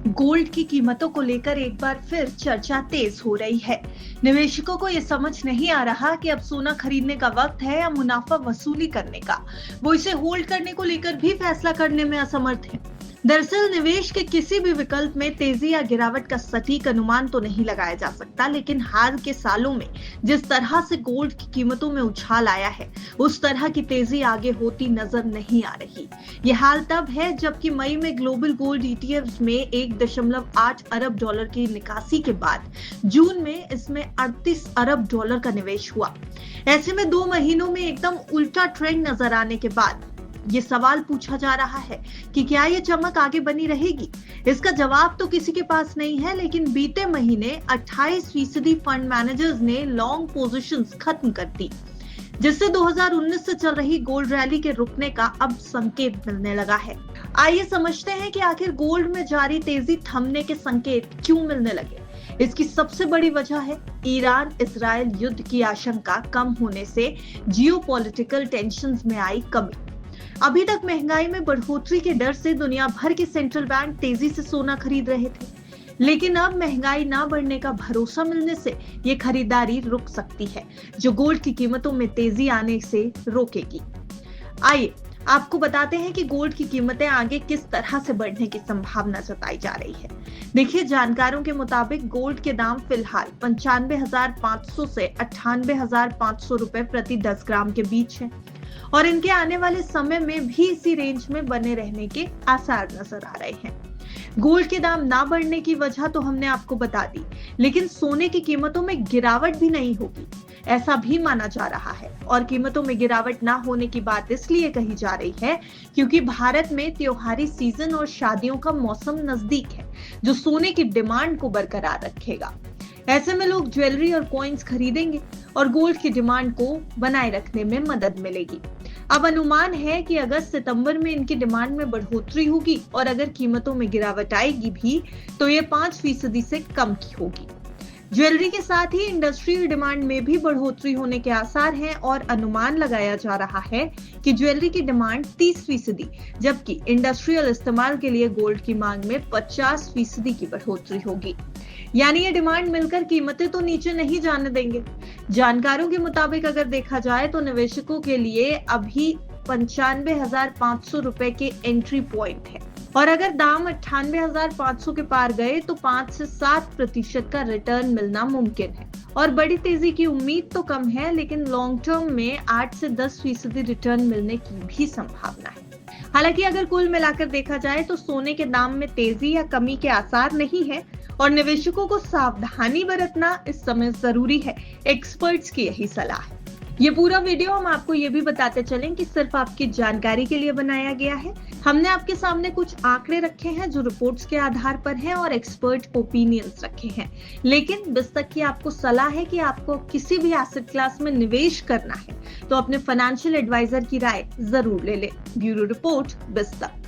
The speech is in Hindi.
गोल्ड की कीमतों को लेकर एक बार फिर चर्चा तेज हो रही है। निवेशकों को यह समझ नहीं आ रहा कि अब सोना खरीदने का वक्त है या मुनाफा वसूली करने का। वो इसे होल्ड करने को लेकर भी फैसला करने में असमर्थ हैं। दरअसल निवेश के किसी भी विकल्प में तेजी या गिरावट का सटीक अनुमान तो नहीं लगाया जा सकता, लेकिन हाल के सालों में जिस तरह से गोल्ड की कीमतों में उछाल आया है, उस तरह की तेजी आगे होती नजर नहीं आ रही। ये हाल तब है जबकि मई में ग्लोबल गोल्ड ईटीएफ में 1.8 अरब डॉलर की निकासी के बाद जून में इसमें 38 अरब डॉलर का निवेश हुआ। ऐसे में 2 महीनों में एकदम उल्टा ट्रेंड नजर आने के बाद ये सवाल पूछा जा रहा है कि क्या ये चमक आगे बनी रहेगी। इसका जवाब तो किसी के पास नहीं है, लेकिन बीते महीने 28% फंड मैनेजर्स ने लॉन्ग पोजीशंस खत्म कर दी, जिससे 2019 से चल रही गोल्ड रैली के रुकने का अब संकेत मिलने लगा है। आइए समझते हैं कि आखिर गोल्ड में जारी तेजी थमने के संकेत क्यों मिलने लगे। इसकी सबसे बड़ी वजह है ईरान इजराइल युद्ध की आशंका कम होने से जियोपॉलिटिकल टेंशंस में आई कमी। अभी तक महंगाई में बढ़ोतरी के डर से दुनिया भर के सेंट्रल बैंक तेजी से सोना खरीद रहे थे, लेकिन अब महंगाई ना बढ़ने का भरोसा मिलने से ये खरीदारी रुक सकती है, जो गोल्ड की कीमतों में तेजी आने से रोकेगी। आइए आपको बताते हैं कि गोल्ड की कीमतें आगे किस तरह से बढ़ने की संभावना जताई जा रही है। देखिए, जानकारों के मुताबिक गोल्ड के दाम फिलहाल 95,500 से 98,500 रुपए प्रति 10 ग्राम के बीच है और इनके आने वाले समय में भी इसी रेंज में बने रहने के आसार नजर आ रहे हैं। गोल्ड के दाम ना बढ़ने की वजह तो हमने आपको बता दी, लेकिन सोने की कीमतों में गिरावट भी नहीं होगी, ऐसा भी माना जा रहा है। और कीमतों में गिरावट ना होने की बात इसलिए कही जा रही है क्योंकि भारत में त्योहारी सीजन और शादियों का मौसम नजदीक है, जो सोने की डिमांड को बरकरार रखेगा। ऐसे में लोग ज्वेलरी और कॉइन्स खरीदेंगे और गोल्ड की डिमांड को बनाए रखने में मदद मिलेगी। अब अनुमान है कि अगस्त सितंबर में इनकी डिमांड में बढ़ोतरी होगी और अगर कीमतों में गिरावट आएगी भी तो ये 5% से कम की होगी। ज्वेलरी के साथ ही इंडस्ट्रियल डिमांड में भी बढ़ोतरी होने के आसार हैं और अनुमान लगाया जा रहा है कि ज्वेलरी की डिमांड 30%, जबकि इंडस्ट्रियल इस्तेमाल के लिए गोल्ड की मांग में 50% की बढ़ोतरी होगी। यानी ये डिमांड मिलकर कीमतें तो नीचे नहीं जाने देंगे। जानकारों के मुताबिक अगर देखा जाए तो निवेशकों के लिए अभी 95,500 रुपए के एंट्री पॉइंट है और अगर दाम 98,500 के पार गए तो 5 से 7% का रिटर्न मिलना मुमकिन है। और बड़ी तेजी की उम्मीद तो कम है, लेकिन लॉन्ग टर्म में 8 से 10% रिटर्न मिलने की भी संभावना है। हालांकि अगर कुल मिलाकर देखा जाए तो सोने के दाम में तेजी या कमी के आसार नहीं है और निवेशकों को सावधानी बरतना इस समय जरूरी है। एक्सपर्ट्स की यही सलाह है। ये पूरा वीडियो हम आपको ये भी बताते चलें कि सिर्फ आपकी जानकारी के लिए बनाया गया है। हमने आपके सामने कुछ आंकड़े रखे हैं जो रिपोर्ट्स के आधार पर हैं और एक्सपर्ट ओपिनियंस रखे हैं, लेकिन बिस्तक की आपको सलाह है कि आपको किसी भी एसेट क्लास में निवेश करना है तो अपने फाइनेंशियल एडवाइजर की राय जरूर ले लें। Bureau report, बिस्तक।